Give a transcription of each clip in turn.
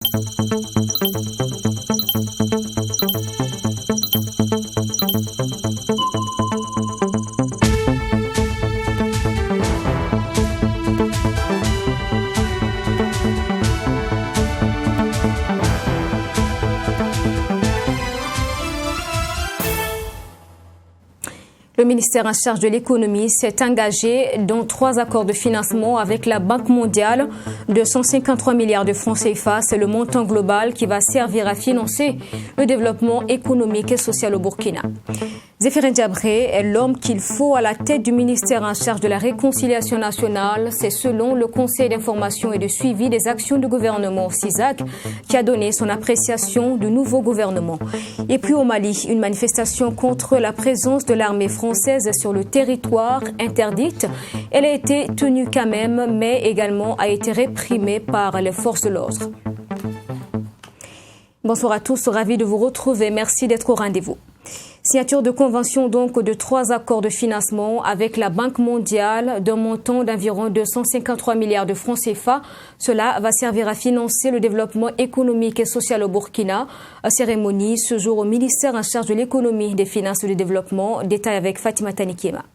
Le ministère en charge de l'économie s'est engagé dans 3 accords de financement avec la Banque mondiale de 153 milliards de francs CFA. C'est le montant global qui va servir à financer le développement économique et social au Burkina. Zéphirine Diabré est l'homme qu'il faut à la tête du ministère en charge de la réconciliation nationale. C'est selon le Conseil d'information et de suivi des actions du gouvernement CISAC qui a donné son appréciation du nouveau gouvernement. Et puis au Mali, une manifestation contre la présence de l'armée française sur le territoire interdite. Elle a été tenue quand même, mais également a été réprimée par les forces de l'ordre. Bonsoir à tous, ravi de vous retrouver. Merci d'être au rendez-vous. Signature de convention donc de 3 accords de financement avec la Banque mondiale d'un montant d'environ 253 milliards de francs CFA. Cela va servir à financer le développement économique et social au Burkina. Cérémonie ce jour au ministère en charge de l'économie, des finances et du développement. Détail avec Fatima Tanikiema.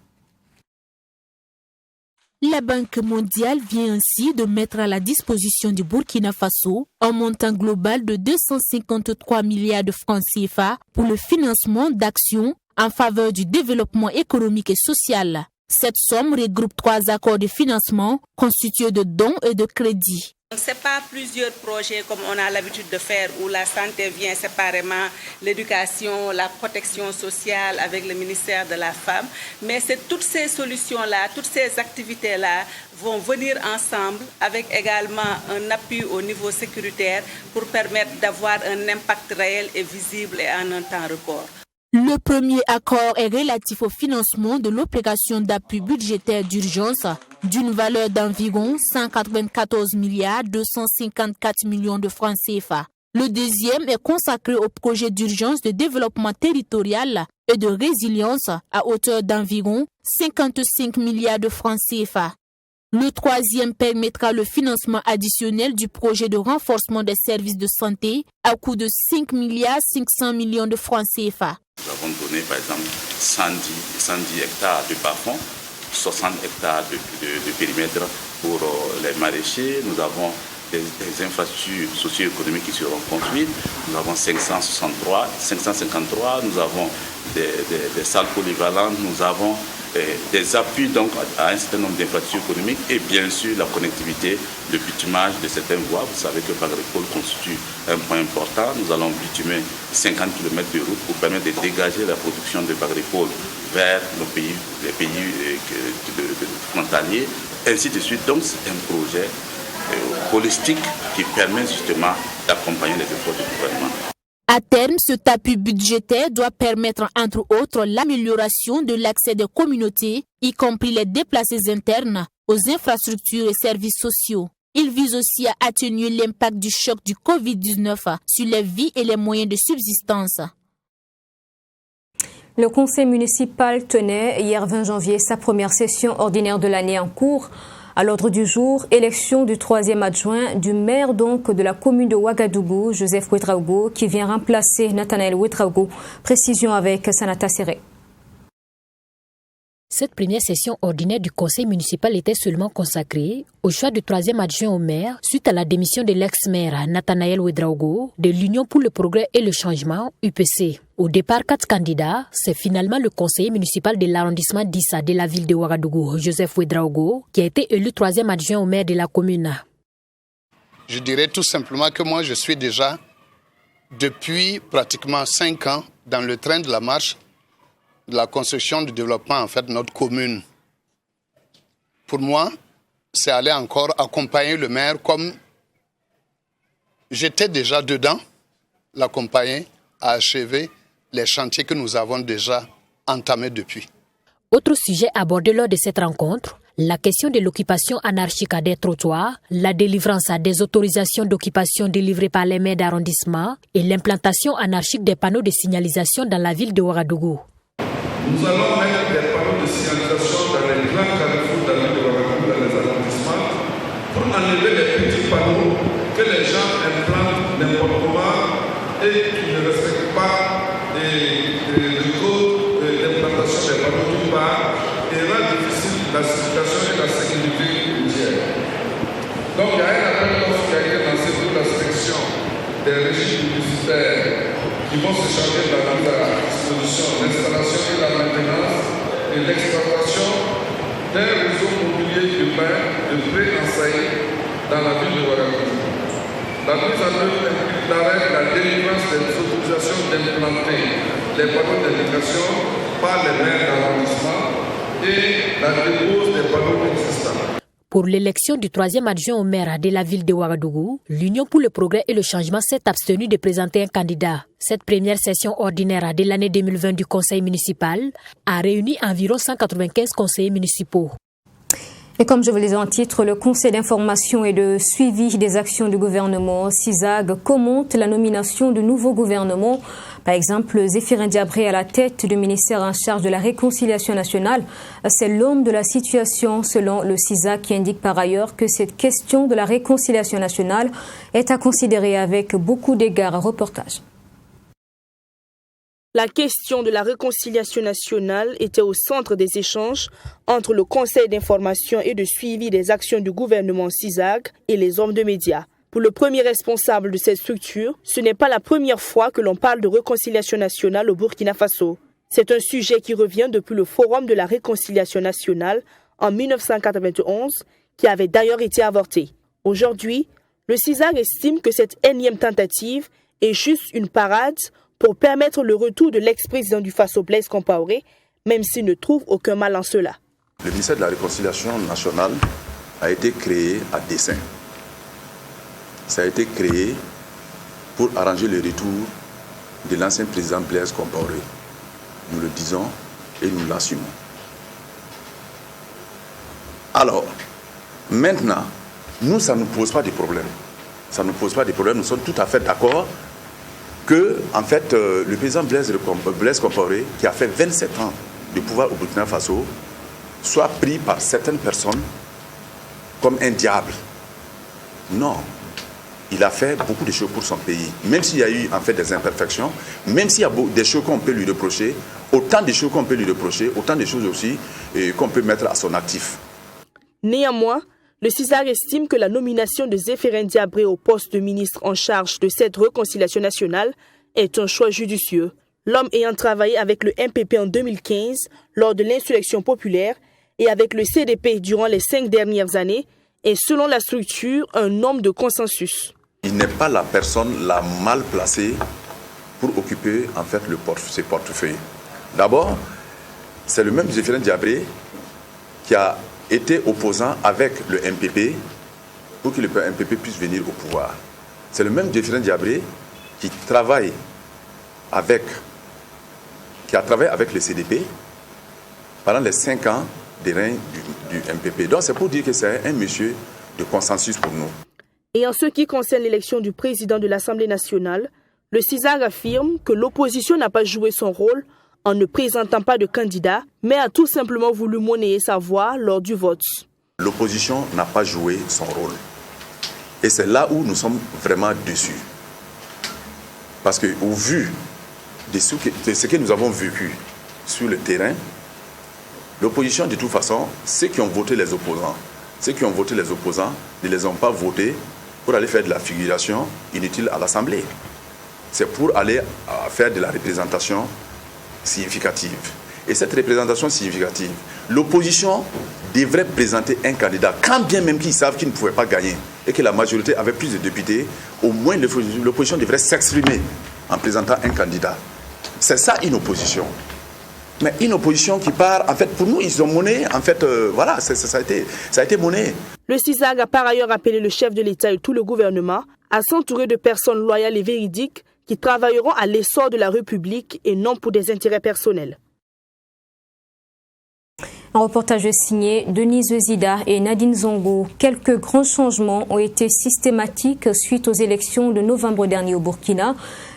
La Banque mondiale vient ainsi de mettre à la disposition du Burkina Faso un montant global de 253 milliards de francs CFA pour le financement d'actions en faveur du développement économique et social. Cette somme regroupe 3 accords de financement constitués de dons et de crédits. Ce n'est pas plusieurs projets comme on a l'habitude de faire où la santé vient séparément, l'éducation, la protection sociale avec le ministère de la Femme, mais c'est toutes ces solutions-là, toutes ces activités-là vont venir ensemble avec également un appui au niveau sécuritaire pour permettre d'avoir un impact réel et visible et en un temps record. Le premier accord est relatif au financement de l'opération d'appui budgétaire d'urgence d'une valeur d'environ 194 milliards 254 millions de francs CFA. Le deuxième est consacré au projet d'urgence de développement territorial et de résilience à hauteur d'environ 55 milliards de francs CFA. Le troisième permettra le financement additionnel du projet de renforcement des services de santé à coût de 5 milliards 500 millions de francs CFA. Nous avons donné par exemple 110 hectares de bas-fonds, 60 hectares de périmètre pour les maraîchers. Nous avons des infrastructures socio-économiques qui seront construites. Nous avons 553, nous avons des salles polyvalentes, nous avons des appuis donc à un certain nombre d'infrastructures économiques et bien sûr la connectivité, le bitumage de certaines voies. Vous savez que Bagrépole constitue un point important. Nous allons bitumer 50 km de route pour permettre de dégager la production de Bagrépole vers les pays frontaliers, ainsi de suite. Donc c'est un projet holistique qui permet justement d'accompagner les efforts du gouvernement. À terme, cet appui budgétaire doit permettre, entre autres, l'amélioration de l'accès des communautés, y compris les déplacés internes, aux infrastructures et services sociaux. Il vise aussi à atténuer l'impact du choc du Covid-19 sur les vies et les moyens de subsistance. Le conseil municipal tenait hier 20 janvier sa première session ordinaire de l'année en cours. À l'ordre du jour, élection du 3e adjoint du maire donc de la commune de Ouagadougou, Joseph Ouedraogo, qui vient remplacer Nathanaël Ouedraogo. Précision avec Sanata Serré. Cette première session ordinaire du conseil municipal était seulement consacrée au choix du 3e adjoint au maire suite à la démission de l'ex-maire Nathanaël Ouedraogo de l'Union pour le progrès et le changement, UPC. Au départ, 4 candidats, c'est finalement le conseiller municipal de l'arrondissement d'Issa de la ville de Ouagadougou, Joseph Ouedraogo, qui a été élu 3e adjoint au maire de la commune. Je dirais tout simplement que moi je suis déjà depuis pratiquement 5 ans dans le train de la marche de la construction du développement en fait de notre commune. Pour moi, c'est aller encore accompagner le maire comme j'étais déjà dedans, l'accompagner à achever les chantiers que nous avons déjà entamés depuis. Autre sujet abordé lors de cette rencontre, la question de l'occupation anarchique des trottoirs, la délivrance des autorisations d'occupation délivrées par les maires d'arrondissement et l'implantation anarchique des panneaux de signalisation dans la ville de Ouagadougou. Nous allons mettre des panneaux de signalisation dans les grands carrefours de la ville de Ouagadougou, dans les arrondissements, pour enlever les petits panneaux que les gens implantent n'importe comment et qui ne respectent pas le code d'implantation des panneaux d'une part et rend difficile la circulation et la sécurité routière. Donc il y a un appel d'offres qui a été lancé pour la sélection des régies publicitaires qui vont se charger de la mise à disposition, l'installation et la maintenance et l'exploitation d'un réseau mobilier urbain de pré-enseigne dans la ville de Ouagadougou. La mise en œuvre implique l'arrêt de la délivrance des autorisations d'implanter les panneaux d'indication par les maires d'arrondissement et la dépose des panneaux existants. Pour l'élection du 3e adjoint au maire de la ville de Ouagadougou, l'Union pour le progrès et le changement s'est abstenue de présenter un candidat. Cette première session ordinaire de l'année 2020 du conseil municipal a réuni environ 195 conseillers municipaux. Et comme je vous l'ai dit en titre, le Conseil d'information et de suivi des actions du gouvernement, CISAG, commente la nomination de nouveaux gouvernements. Par exemple, Zéphirin Diabré à la tête du ministère en charge de la réconciliation nationale. C'est l'homme de la situation selon le CISAG qui indique par ailleurs que cette question de la réconciliation nationale est à considérer avec beaucoup d'égards. Reportage. La question de la réconciliation nationale était au centre des échanges entre le Conseil d'information et de suivi des actions du gouvernement CISAG et les hommes de médias. Pour le premier responsable de cette structure, ce n'est pas la première fois que l'on parle de réconciliation nationale au Burkina Faso. C'est un sujet qui revient depuis le Forum de la réconciliation nationale en 1991, qui avait d'ailleurs été avorté. Aujourd'hui, le CISAG estime que cette énième tentative est juste une parade pour permettre le retour de l'ex-président du Faso, Blaise Compaoré, même s'il ne trouve aucun mal en cela. Le ministère de la Réconciliation nationale a été créé à dessein. Ça a été créé pour arranger le retour de l'ancien président Blaise Compaoré. Nous le disons et nous l'assumons. Alors, maintenant, nous, ça ne nous pose pas de problème. Ça ne nous pose pas de problème. Nous sommes tout à fait d'accord que, en fait, le président Blaise Compaoré, qui a fait 27 ans de pouvoir au Burkina Faso, soit pris par certaines personnes comme un diable. Non. Il a fait beaucoup de choses pour son pays. Même s'il y a eu, en fait, des imperfections, même s'il y a des choses qu'on peut lui reprocher, autant de choses qu'on peut lui reprocher, autant de choses aussi qu'on peut mettre à son actif. Néanmoins, le CISAG estime que la nomination de Zéphirin Diabré au poste de ministre en charge de cette réconciliation nationale est un choix judicieux. L'homme ayant travaillé avec le MPP en 2015 lors de l'insurrection populaire et avec le CDP durant les 5 dernières années est, selon la structure, un homme de consensus. Il n'est pas la personne la mal placée pour occuper, en fait, ses portefeuilles. D'abord, c'est le même Zéphirin Diabré qui a été opposant avec le MPP pour que le MPP puisse venir au pouvoir. C'est le même Zéphirin Diabré qui a travaillé avec le CDP pendant les 5 ans de règne du MPP. Donc c'est pour dire que c'est un monsieur de consensus pour nous. Et en ce qui concerne l'élection du président de l'Assemblée nationale, le CISAG affirme que l'opposition n'a pas joué son rôle en ne présentant pas de candidat, mais a tout simplement voulu monnayer sa voix lors du vote. L'opposition n'a pas joué son rôle. Et c'est là où nous sommes vraiment déçus. Parce qu'au vu de ce que nous avons vécu sur le terrain, l'opposition, de toute façon, ceux qui ont voté les opposants ne les ont pas votés pour aller faire de la figuration inutile à l'Assemblée. C'est pour aller faire de la représentation significative. Et cette représentation significative, l'opposition devrait présenter un candidat, quand bien même qu'ils savent qu'ils ne pouvaient pas gagner et que la majorité avait plus de députés, au moins l'opposition devrait s'exprimer en présentant un candidat. C'est ça une opposition. Mais une opposition qui part, en fait, pour nous, ils ont monnaie, en fait, voilà, ça a été monnaie. Le CISAG a par ailleurs appelé le chef de l'État et tout le gouvernement à s'entourer de personnes loyales et véridiques qui travailleront à l'essor de la République et non pour des intérêts personnels. Un reportage signé Denise Zida et Nadine Zongo. Quelques grands changements ont été systématiques suite aux élections de novembre dernier au Burkina.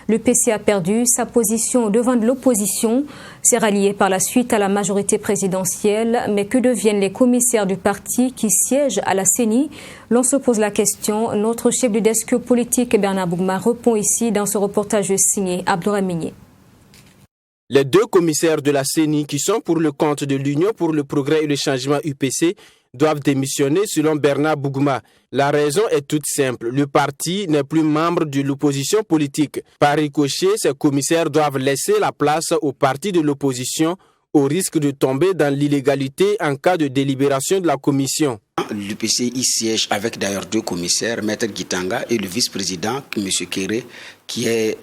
L'UPC a perdu sa position devant l'opposition, s'est rallié par la suite à la majorité présidentielle. Mais que deviennent les commissaires du parti qui siègent à la CENI? L'on se pose la question. Notre chef du desk politique, Bernard Bougma, répond ici dans ce reportage signé Abdourahmane. Les deux commissaires de la CENI qui sont pour le compte de l'Union pour le progrès et le changement UPC doivent démissionner selon Bernard Bougma. La raison est toute simple. Le parti n'est plus membre de l'opposition politique. Par ricochet, ces commissaires doivent laisser la place au parti de l'opposition au risque de tomber dans l'illégalité en cas de délibération de la commission. L'UPC y siège avec d'ailleurs deux commissaires, Maître Gitanga et le vice-président, M. Kéré, qui est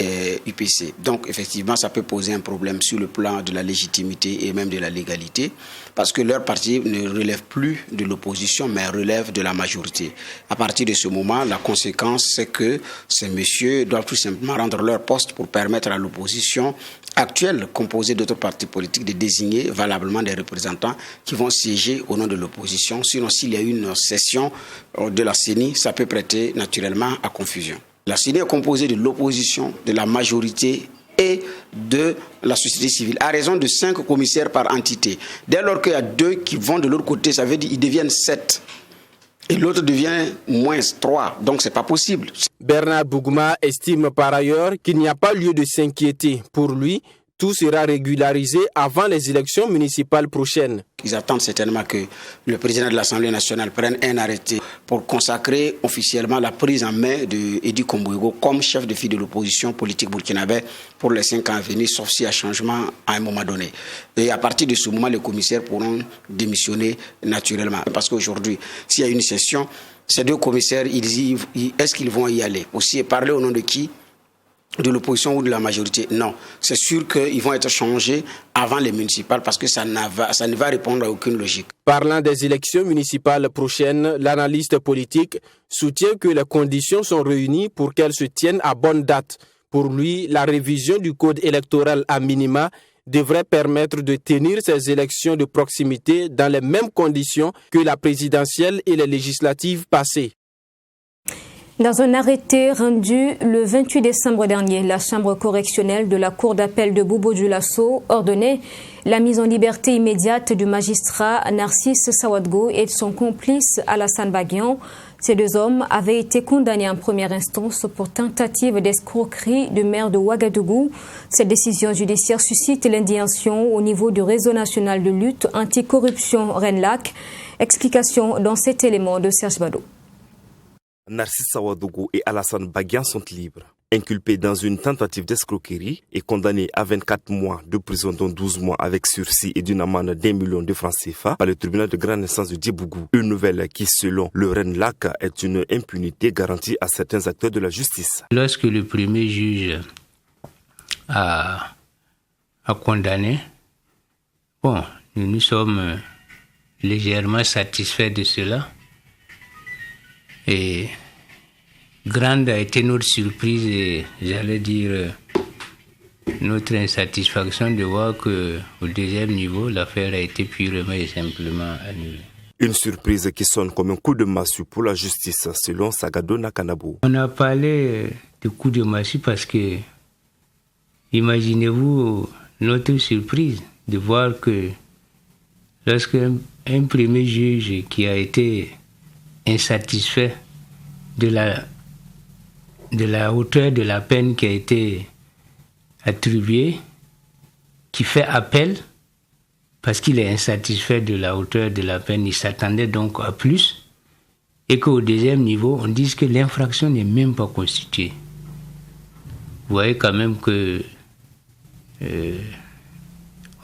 UPC. Donc effectivement, ça peut poser un problème sur le plan de la légitimité et même de la légalité, parce que leur parti ne relève plus de l'opposition, mais relève de la majorité. À partir de ce moment, la conséquence, c'est que ces messieurs doivent tout simplement rendre leur poste pour permettre à l'opposition actuelle, composée d'autres partis politiques, de désigner valablement des représentants qui vont siéger au nom de l'opposition. Sinon, s'il y a une session de la CENI, ça peut prêter naturellement à confusion. La CENI est composée de l'opposition, de la majorité et de la société civile, à raison de 5 commissaires par entité. Dès lors qu'il y a 2 qui vont de l'autre côté, ça veut dire qu'ils deviennent 7. Et l'autre devient moins 3, donc c'est pas possible. Bernard Bougma estime par ailleurs qu'il n'y a pas lieu de s'inquiéter. Pour lui, tout sera régularisé avant les élections municipales prochaines. Ils attendent certainement que le président de l'Assemblée nationale prenne un arrêté pour consacrer officiellement la prise en main de Edi Kombouego comme chef de file de l'opposition politique burkinabé pour les 5 ans à venir, sauf s'il y a changement à un moment donné. Et à partir de ce moment, les commissaires pourront démissionner naturellement. Parce qu'aujourd'hui, s'il y a une session, ces 2 commissaires, est-ce qu'ils vont y aller? Aussi, parler au nom de qui? De l'opposition ou de la majorité? Non. C'est sûr qu'ils vont être changés avant les municipales parce que ça ne va répondre à aucune logique. Parlant des élections municipales prochaines, l'analyste politique soutient que les conditions sont réunies pour qu'elles se tiennent à bonne date. Pour lui, la révision du code électoral à minima devrait permettre de tenir ces élections de proximité dans les mêmes conditions que la présidentielle et les législatives passées. Dans un arrêté rendu le 28 décembre dernier, la chambre correctionnelle de la cour d'appel de Bobo-Dioulasso ordonnait la mise en liberté immédiate du magistrat Narcisse Sawadgo et de son complice Alassane Baguian. Ces 2 hommes avaient été condamnés en première instance pour tentative d'escroquerie du maire de Ouagadougou. Cette décision judiciaire suscite l'indignation au niveau du réseau national de lutte anticorruption RENLAC. Explication dans cet élément de Serge Bado. Narcisse Sawadougou et Alassane Baguian sont libres. Inculpés dans une tentative d'escroquerie et condamnés à 24 mois de prison dont 12 mois avec sursis et d'une amende d'1 million de francs CFA par le tribunal de grande instance de Djibougou. Une nouvelle qui, selon le RENLAC, est une impunité garantie à certains acteurs de la justice. Lorsque le premier juge a condamné, nous sommes légèrement satisfaits de cela. Et grande a été notre surprise et j'allais dire notre insatisfaction de voir qu'au 2e niveau, l'affaire a été purement et simplement annulée. Une surprise qui sonne comme un coup de massue pour la justice, selon Sagado Nakanabo. On a parlé de coup de massue parce que, imaginez-vous notre surprise de voir que lorsqu'un premier juge qui a été insatisfait de la hauteur de la peine qui a été attribuée, qui fait appel parce qu'il est insatisfait de la hauteur de la peine, il s'attendait donc à plus, et qu'au 2e niveau, on dise que l'infraction n'est même pas constituée. Vous voyez quand même que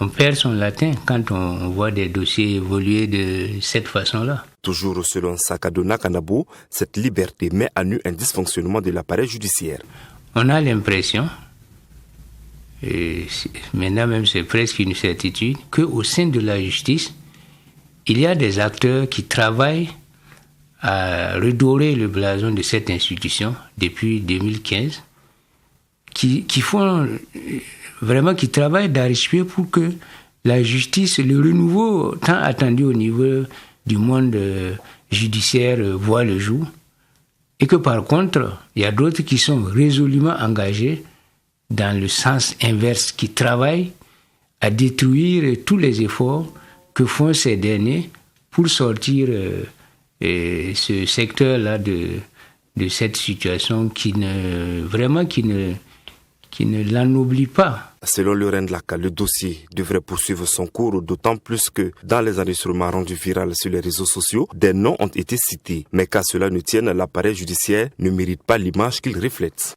on perd son latin quand on voit des dossiers évoluer de cette façon-là. Toujours selon Sagado Nakanabo, cette liberté met à nu un dysfonctionnement de l'appareil judiciaire. On a l'impression, et maintenant même c'est presque une certitude, qu'au sein de la justice, il y a des acteurs qui travaillent à redorer le blason de cette institution depuis 2015, qui font vraiment, qui travaillent d'arrache-pied pour que la justice, le renouveau tant attendu au niveau du monde judiciaire voit le jour, et que par contre, il y a d'autres qui sont résolument engagés dans le sens inverse, qui travaillent à détruire tous les efforts que font ces derniers pour sortir ce secteur-là de cette situation qui ne l'ennoublit pas. Selon le RENDLAC, le dossier devrait poursuivre son cours, d'autant plus que dans les enregistrements rendus viraux sur les réseaux sociaux, des noms ont été cités. Mais qu'à cela ne tienne, l'appareil judiciaire ne mérite pas l'image qu'il reflète.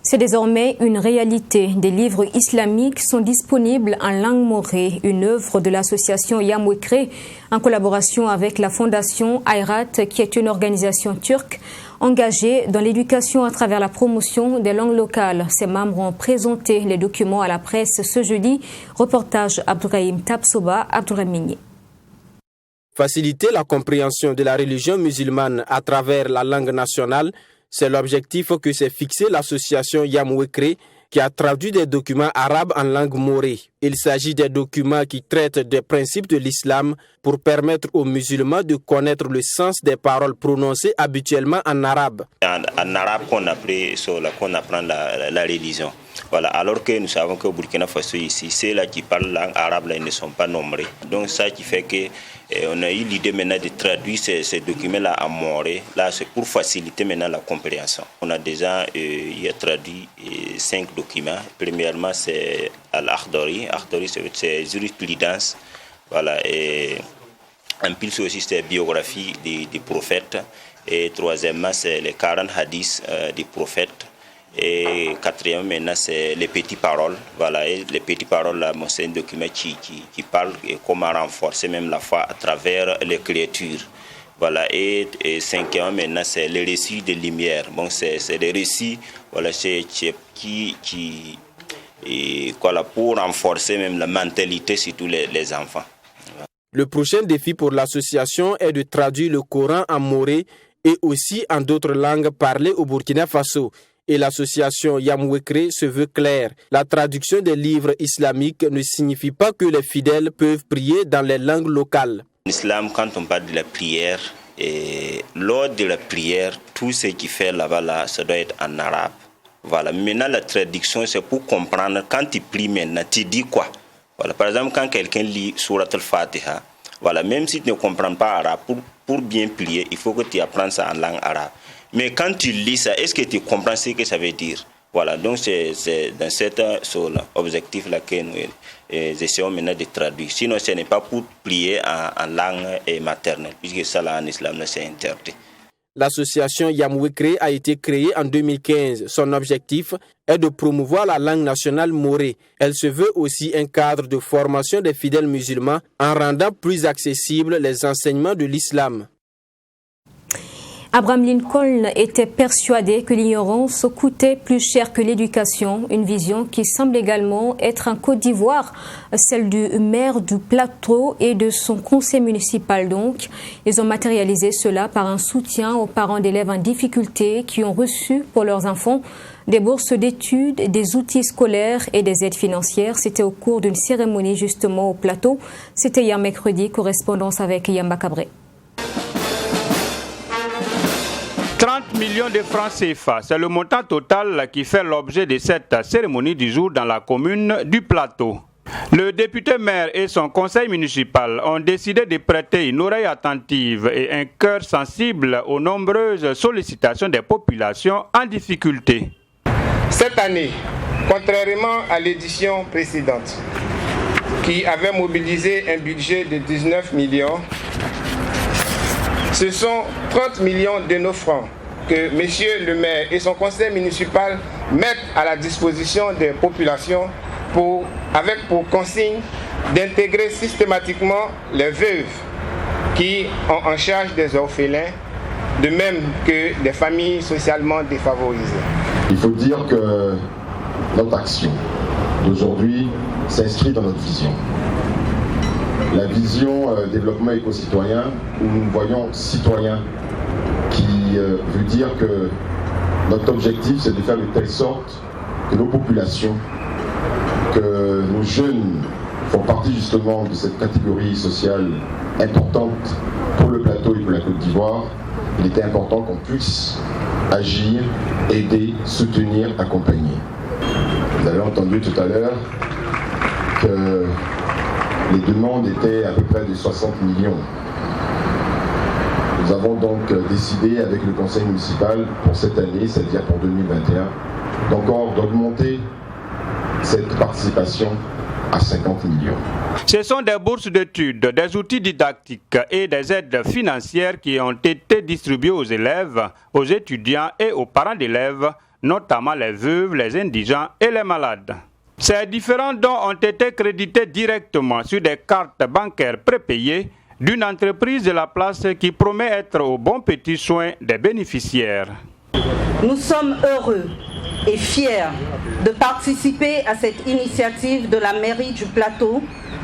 C'est désormais une réalité. Des livres islamiques sont disponibles en langue morée, une œuvre de l'association Yamwekre en collaboration avec la fondation Ayrat, qui est une organisation turque engagée dans l'éducation à travers la promotion des langues locales. Ses membres ont présenté les documents à la presse ce jeudi. Reportage Abdourahim Tabsoba, Abdourahim. Faciliter la compréhension de la religion musulmane à travers la langue nationale, c'est l'objectif que s'est fixé l'association Yamwekre, qui a traduit des documents arabes en langue morée. Il s'agit des documents qui traitent des principes de l'islam pour permettre aux musulmans de connaître le sens des paroles prononcées habituellement en arabe. En arabe qu'on apprend la religion. Voilà, alors que nous savons qu'au Burkina Faso ici, ceux-là qui parlent langue arabe là, ils ne sont pas nombreux. Donc ça qui fait que on a eu l'idée maintenant de traduire ces documents-là en moré. Là, c'est pour faciliter maintenant la compréhension. On a déjà traduit 5 documents. Premièrement, c'est Al-Akhdari. Akhdari, c'est jurisprudence. Voilà, et en plus aussi, c'est biographie des prophètes. Et troisièmement, c'est les 40 hadiths des prophètes. Et quatrièmement, maintenant, c'est les petites paroles. Voilà, et les petites paroles, là, c'est un document qui parle de comment renforcer même la foi à travers l'écriture. Voilà, et cinquièmement, maintenant, c'est les récits de lumière. Bon, c'est des récits, voilà, pour renforcer même la mentalité, surtout les enfants. Le prochain défi pour l'association est de traduire le Coran en moré et aussi en d'autres langues parlées au Burkina Faso. Et l'association Yamwekre se veut claire. La traduction des livres islamiques ne signifie pas que les fidèles peuvent prier dans les langues locales. En islam, quand on parle de la prière, et lors de la prière, tout ce qui fait là-bas, ça doit être en arabe. Voilà. Maintenant, la traduction, c'est pour comprendre. Quand tu pries maintenant, tu dis quoi? Voilà. Par exemple, quand quelqu'un lit Surat al-Fatiha, voilà, même si tu ne comprends pas arabe, pour bien prier, il faut que tu apprennes ça en langue arabe. Mais quand tu lis ça, est-ce que tu comprends ce que ça veut dire? Voilà, donc c'est dans cet objectif-là que nous essayons maintenant de traduire. Sinon, ce n'est pas pour prier en langue maternelle, puisque ça, là, en islam, c'est interdit. L'association Yamwekre a été créée en 2015. Son objectif est de promouvoir la langue nationale morée. Elle se veut aussi un cadre de formation des fidèles musulmans en rendant plus accessibles les enseignements de l'islam. Abraham Lincoln était persuadé que l'ignorance coûtait plus cher que l'éducation, une vision qui semble également être en Côte d'Ivoire, celle du maire du Plateau et de son conseil municipal donc. Ils ont matérialisé cela par un soutien aux parents d'élèves en difficulté qui ont reçu pour leurs enfants des bourses d'études, des outils scolaires et des aides financières. C'était au cours d'une cérémonie justement au Plateau. C'était hier mercredi, correspondance avec Yamba Cabré. 30 millions de francs CFA, c'est le montant total qui fait l'objet de cette cérémonie du jour dans la commune du Plateau. Le député maire et son conseil municipal ont décidé de prêter une oreille attentive et un cœur sensible aux nombreuses sollicitations des populations en difficulté. Cette année, contrairement à l'édition précédente, qui avait mobilisé un budget de 19 millions, ce sont 30 millions de nos francs que M. le maire et son conseil municipal mettent à la disposition des populations avec pour consigne d'intégrer systématiquement les veuves qui ont en charge des orphelins, de même que des familles socialement défavorisées. Il faut dire que notre action d'aujourd'hui s'inscrit dans notre vision. La vision développement éco-citoyen, où nous voyons citoyen, qui veut dire que notre objectif, c'est de faire de telle sorte que nos populations, que nos jeunes font partie justement de cette catégorie sociale importante pour le Plateau et pour la Côte d'Ivoire. Il était important qu'on puisse agir, aider, soutenir, accompagner. Vous avez entendu tout à l'heure que les demandes étaient à peu près de 60 millions. Nous avons donc décidé avec le conseil municipal pour cette année, c'est-à-dire pour 2021, d'augmenter cette participation à 50 millions. Ce sont des bourses d'études, des outils didactiques et des aides financières qui ont été distribuées aux élèves, aux étudiants et aux parents d'élèves, notamment les veuves, les indigents et les malades. Ces différents dons ont été crédités directement sur des cartes bancaires prépayées d'une entreprise de la place qui promet être au bon petit soin des bénéficiaires. Nous sommes heureux et fiers de participer à cette initiative de la mairie du Plateau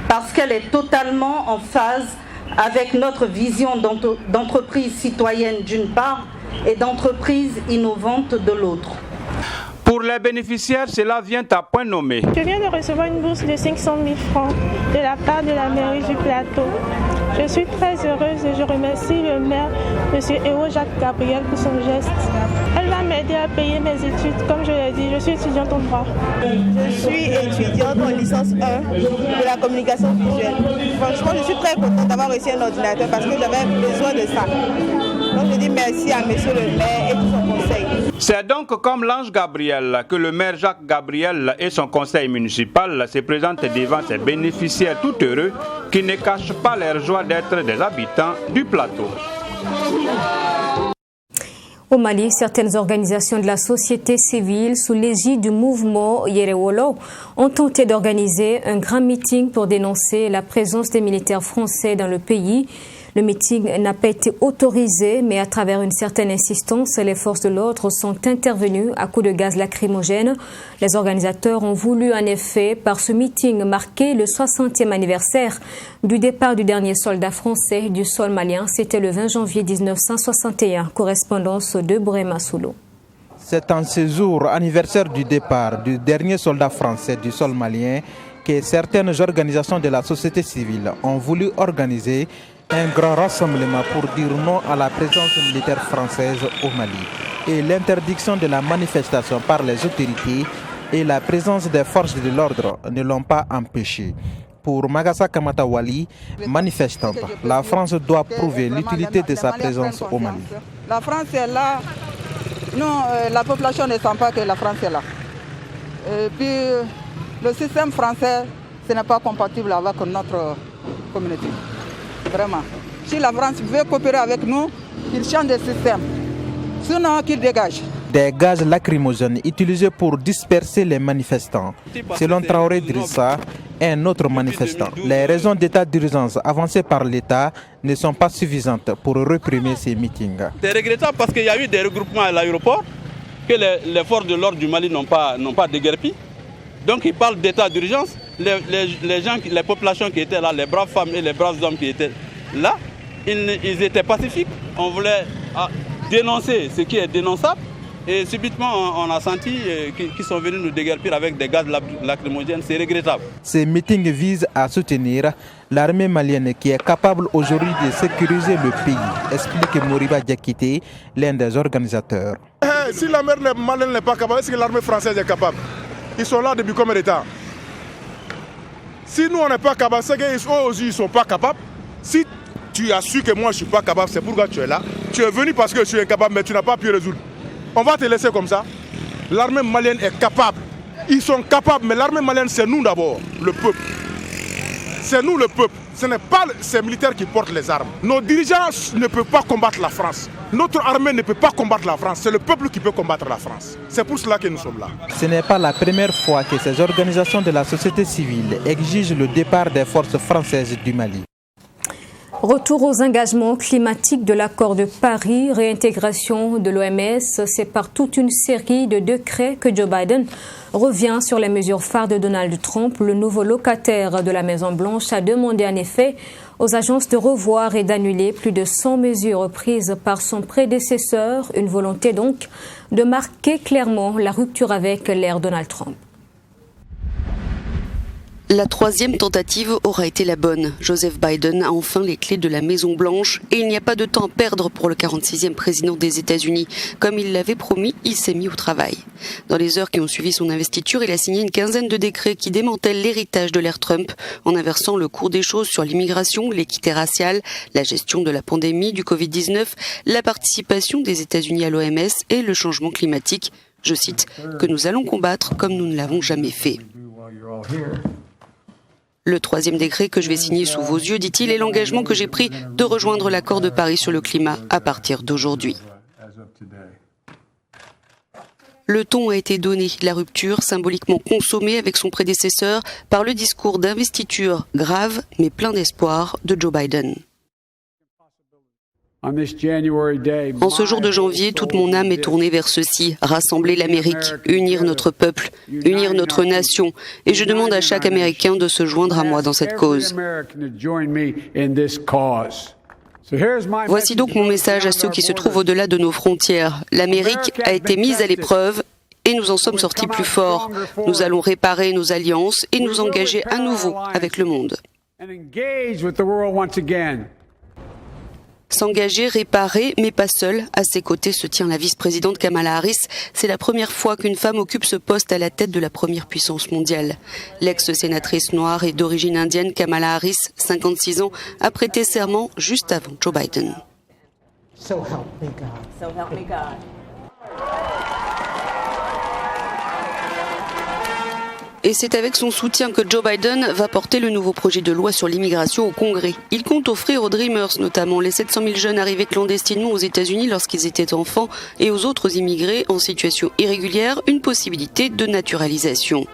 parce qu'elle est totalement en phase avec notre vision d'entreprise citoyenne d'une part et d'entreprise innovante de l'autre. Pour les bénéficiaires, cela vient à point nommé. Je viens de recevoir une bourse de 500 000 francs de la part de la mairie du Plateau. Je suis très heureuse et je remercie le maire, M. Hérault Jacques Gabriel, pour son geste. Elle va m'aider à payer mes études. Comme je l'ai dit, je suis étudiante en droit. Je suis étudiante en licence 1 de la communication visuelle. Franchement, je suis très contente d'avoir reçu un ordinateur parce que j'avais besoin de ça. Donc je dis merci à M. le maire et tout son conseil. C'est donc comme l'ange Gabriel que le maire Jacques Gabriel et son conseil municipal se présentent devant ses bénéficiaires tout heureux qui ne cachent pas leur joie d'être des habitants du plateau. Au Mali, certaines organisations de la société civile sous l'égide du mouvement Yerewolo ont tenté d'organiser un grand meeting pour dénoncer la présence des militaires français dans le pays. Le meeting n'a pas été autorisé, mais à travers une certaine insistance, les forces de l'ordre sont intervenues à coups de gaz lacrymogène. Les organisateurs ont voulu en effet, par ce meeting, marquer le 60e anniversaire du départ du dernier soldat français du sol malien. C'était le 20 janvier 1961. Correspondance de Brema Soulo. C'est en ce jour anniversaire du départ du dernier soldat français du sol malien que certaines organisations de la société civile ont voulu organiser un grand rassemblement pour dire non à la présence militaire française au Mali et l'interdiction de la manifestation par les autorités et la présence des forces de l'ordre ne l'ont pas empêché. Pour Magassa Kamatawali, manifestante, la France doit prouver l'utilité de sa présence au Mali. La France est là. Non, la population ne sent pas que la France est là. Et puis, le système français, ce n'est pas compatible avec notre communauté. Vraiment. Si la France veut coopérer avec nous, qu'il change de système. Sinon, qu'il dégage. Des gaz lacrymogènes utilisés pour disperser les manifestants. Selon Traoré Drissa, un autre manifestant, les raisons d'état d'urgence avancées par l'État ne sont pas suffisantes pour réprimer ces meetings. C'est regrettable parce qu'il y a eu des regroupements à l'aéroport que les forces de l'ordre du Mali n'ont pas déguerpi. Donc ils parlent d'état d'urgence. Les populations qui étaient là, les braves femmes et les braves hommes qui étaient là, ils étaient pacifiques. On voulait dénoncer ce qui est dénonçable. Et subitement, on a senti qu'ils sont venus nous déguerpir avec des gaz lacrymogènes. C'est regrettable. Ces meetings visent à soutenir l'armée malienne qui est capable aujourd'hui de sécuriser le pays, explique Moriba Diakité, l'un des organisateurs. Si l'armée malienne n'est pas capable, est-ce que l'armée française est capable? Ils sont là depuis combien de temps? Si nous on n'est pas capable, c'est qu'eux aussi ils ne sont pas capables. Si tu as su que moi je ne suis pas capable, c'est pourquoi tu es là. Tu es venu parce que je suis incapable, mais tu n'as pas pu résoudre. On va te laisser comme ça. L'armée malienne est capable. Ils sont capables, mais l'armée malienne, c'est nous d'abord, le peuple. C'est nous le peuple. Ce n'est pas ces militaires qui portent les armes. Nos dirigeants ne peuvent pas combattre la France. Notre armée ne peut pas combattre la France. C'est le peuple qui peut combattre la France. C'est pour cela que nous sommes là. Ce n'est pas la première fois que ces organisations de la société civile exigent le départ des forces françaises du Mali. Retour aux engagements climatiques de l'accord de Paris, réintégration de l'OMS, c'est par toute une série de décrets que Joe Biden revient sur les mesures phares de Donald Trump. Le nouveau locataire de la Maison-Blanche a demandé en effet aux agences de revoir et d'annuler plus de 100 mesures prises par son prédécesseur. Une volonté donc de marquer clairement la rupture avec l'ère Donald Trump. La troisième tentative aura été la bonne. Joseph Biden a enfin les clés de la Maison-Blanche et il n'y a pas de temps à perdre pour le 46e président des États-Unis. Comme il l'avait promis, il s'est mis au travail. Dans les heures qui ont suivi son investiture, il a signé une quinzaine de décrets qui démantèlent l'héritage de l'ère Trump en inversant le cours des choses sur l'immigration, l'équité raciale, la gestion de la pandémie du Covid-19, la participation des États-Unis à l'OMS et le changement climatique. Je cite, que nous allons combattre comme nous ne l'avons jamais fait. Le troisième décret que je vais signer sous vos yeux, dit-il, est l'engagement que j'ai pris de rejoindre l'accord de Paris sur le climat à partir d'aujourd'hui. Le ton a été donné, la rupture symboliquement consommée avec son prédécesseur par le discours d'investiture grave mais plein d'espoir de Joe Biden. En ce jour de janvier, toute mon âme est tournée vers ceci, rassembler l'Amérique, unir notre peuple, unir notre nation, et je demande à chaque Américain de se joindre à moi dans cette cause. Voici donc mon message à ceux qui se trouvent au-delà de nos frontières. L'Amérique a été mise à l'épreuve et nous en sommes sortis plus forts. Nous allons réparer nos alliances et nous engager à nouveau avec le monde. S'engager, réparer, mais pas seule. À ses côtés se tient la vice-présidente Kamala Harris. C'est la première fois qu'une femme occupe ce poste à la tête de la première puissance mondiale. L'ex-sénatrice noire et d'origine indienne Kamala Harris, 56 ans, a prêté serment juste avant Joe Biden. So help me God. So help me God. Et c'est avec son soutien que Joe Biden va porter le nouveau projet de loi sur l'immigration au Congrès. Il compte offrir aux Dreamers, notamment les 700 000 jeunes arrivés clandestinement aux États-Unis lorsqu'ils étaient enfants, et aux autres immigrés en situation irrégulière, une possibilité de naturalisation.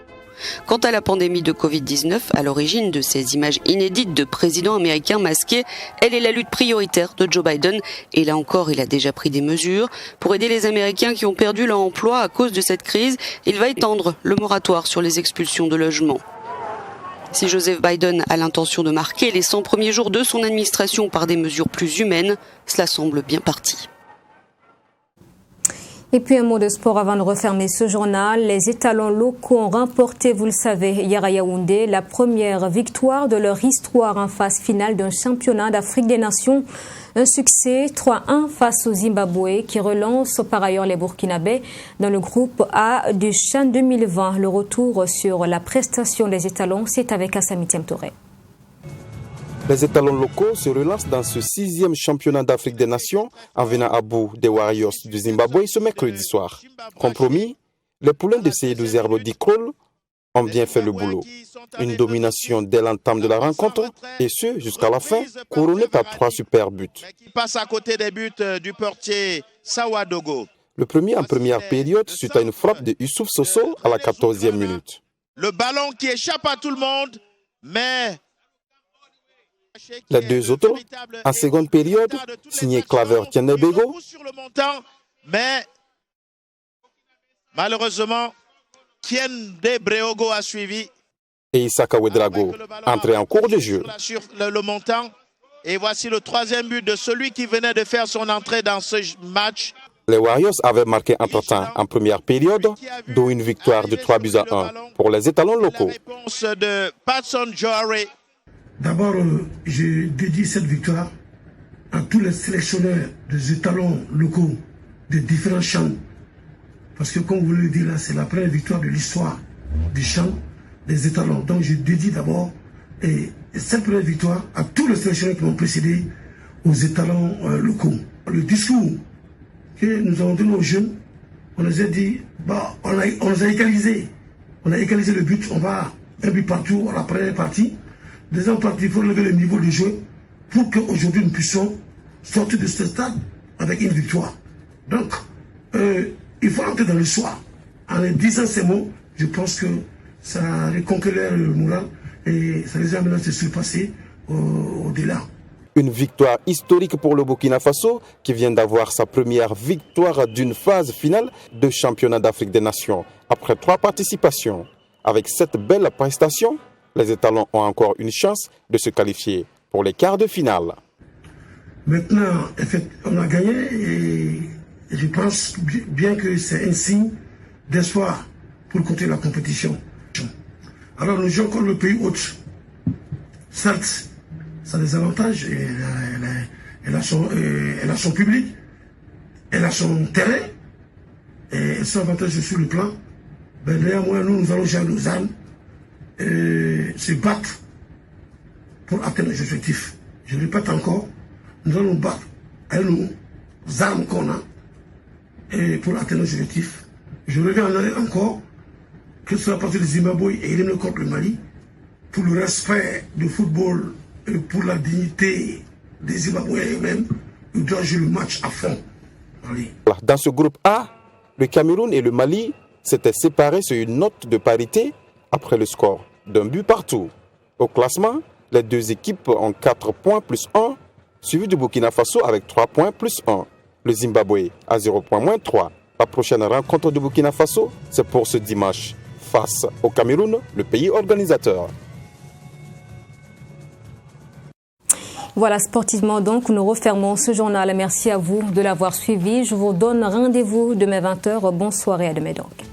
Quant à la pandémie de Covid-19, à l'origine de ces images inédites de présidents américains masqués, elle est la lutte prioritaire de Joe Biden. Et là encore, il a déjà pris des mesures. Pour aider les Américains qui ont perdu leur emploi à cause de cette crise, il va étendre le moratoire sur les expulsions de logements. Si Joseph Biden a l'intention de marquer les 100 premiers jours de son administration par des mesures plus humaines, cela semble bien parti. Et puis un mot de sport avant de refermer ce journal. Les étalons locaux ont remporté, vous le savez, hier à Yaoundé, la première victoire de leur histoire en phase finale d'un championnat d'Afrique des Nations. Un succès 3-1 face au Zimbabwe qui relance par ailleurs les Burkinabés dans le groupe A du CHAN 2020. Le retour sur la prestation des étalons, c'est avec Assami Touré. Les étalons locaux se relancent dans ce 6e championnat d'Afrique des Nations en venant à bout des Warriors du Zimbabwe ce mercredi soir. Compromis, les poulains de Seydou Zerbo Dikrol ont bien fait le boulot. Une domination dès l'entame de la rencontre et ce jusqu'à la fin, couronné par 3 super buts. Qui passe à côté des buts du portier Sawadogo. Le premier en première période suite à une frappe de Youssouf Soso à la 14e minute. Le ballon qui échappe à tout le monde, mais... Les deux autres, en seconde période, signé Claver Tienebego. Mais malheureusement, Tiende Breogo a suivi. Et Isaka Ouedraogo, entré en cours de jeu. Sur le montant. Et voici le 3e but de celui qui venait de faire son entrée dans ce match. Les Warriors avaient marqué entre-temps en première période, d'où une victoire de 3-1 pour les étalons locaux. La réponse de Patson Joare. D'abord, je dédie cette victoire à tous les sélectionneurs des étalons locaux de différents champs. Parce que comme vous le dites là, c'est la première victoire de l'histoire du champ des étalons. Donc je dédie d'abord cette première victoire à tous les sélectionneurs qui m'ont précédé aux étalons locaux. Le discours que nous avons donné aux jeunes, on nous a dit, on nous a égalisé. On a égalisé le but, on va un but partout à la première partie. Deuxième partie, il faut lever le niveau de jeu pour qu'aujourd'hui nous puissions sortir de ce stade avec une victoire. Donc, il faut entrer dans le soir. En disant ces mots, je pense que ça a reconquéré le moral et ça les a amenés à se surpasser au-delà. Une victoire historique pour le Burkina Faso qui vient d'avoir sa première victoire d'une phase finale de championnat d'Afrique des Nations après 3 participations. Avec cette belle prestation, les étalons ont encore une chance de se qualifier pour les quarts de finale. Maintenant, on a gagné et je pense bien que c'est un signe d'espoir pour continuer la compétition. Alors nous jouons contre le pays hôte. Certes, ça a des avantages. Elle a son public, elle a son terrain, et elle sont avantageuses sur le plan. Ben, néanmoins, nous allons gérer nos armes et se battre pour atteindre les objectifs. Je répète encore, nous allons nous battre avec nos armes qu'on a et pour atteindre nos objectifs. Je reviens en arrière encore, que ce soit à partir du Zimbabwe et éliminer contre le Mali, pour le respect du football et pour la dignité des Zimbabwéens eux-mêmes, ils doivent jouer le match à fond. Allez. Dans ce groupe A, le Cameroun et le Mali s'étaient séparés sur une note de parité après le score d'un but partout. Au classement, les deux équipes ont 4 points plus 1, suivi du Burkina Faso avec 3 points plus 1. Le Zimbabwe a 0 points moins 3. La prochaine rencontre du Burkina Faso, c'est pour ce dimanche, face au Cameroun, le pays organisateur. Voilà, sportivement donc, nous refermons ce journal. Merci à vous de l'avoir suivi. Je vous donne rendez-vous demain 20h. Bonne soirée, à demain donc.